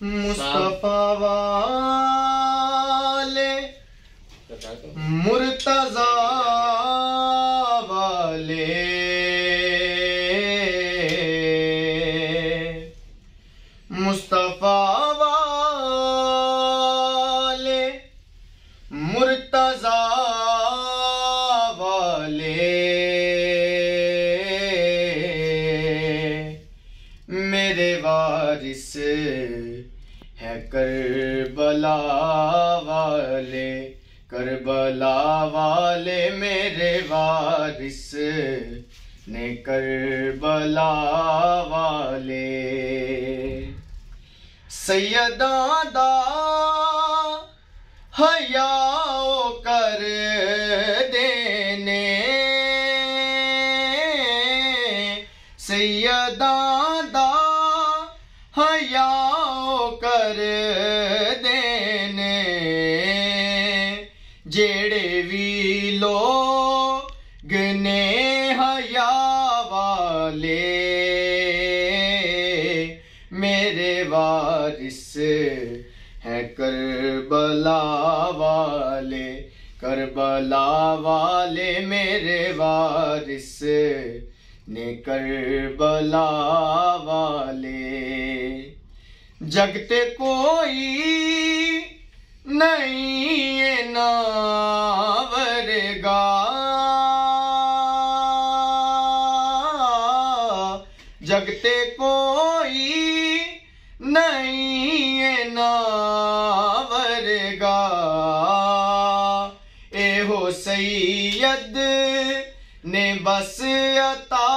मुस्तफा वाले मुर्तजा वाले मुस्तफा वाले मुर्तजा वाले मेरे वारिस है करबला वाले, करबला वाले मेरे वारिस ने करबला वाले। सैयदा दा हयाओ कर देने, सैयदा दा हयाओ कर देने, जेड़े भी लोग ने हया वाले मेरे वारिस है करबला वाले, करबला वाले मेरे वारिस ने करबला वाले। जगते कोई नहीं है नावरगा, जगते कोई नहीं है नावरगा। एहो सैयद ने बस अता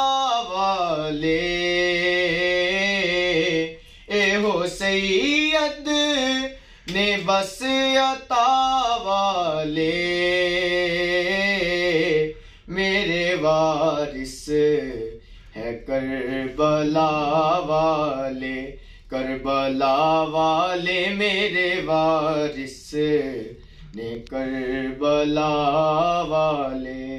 वाले, एहो सैयद ने बस अता वाले मेरे वारिस है करबला वाले, करबला वाले मेरे वारिस ने करबला वाले।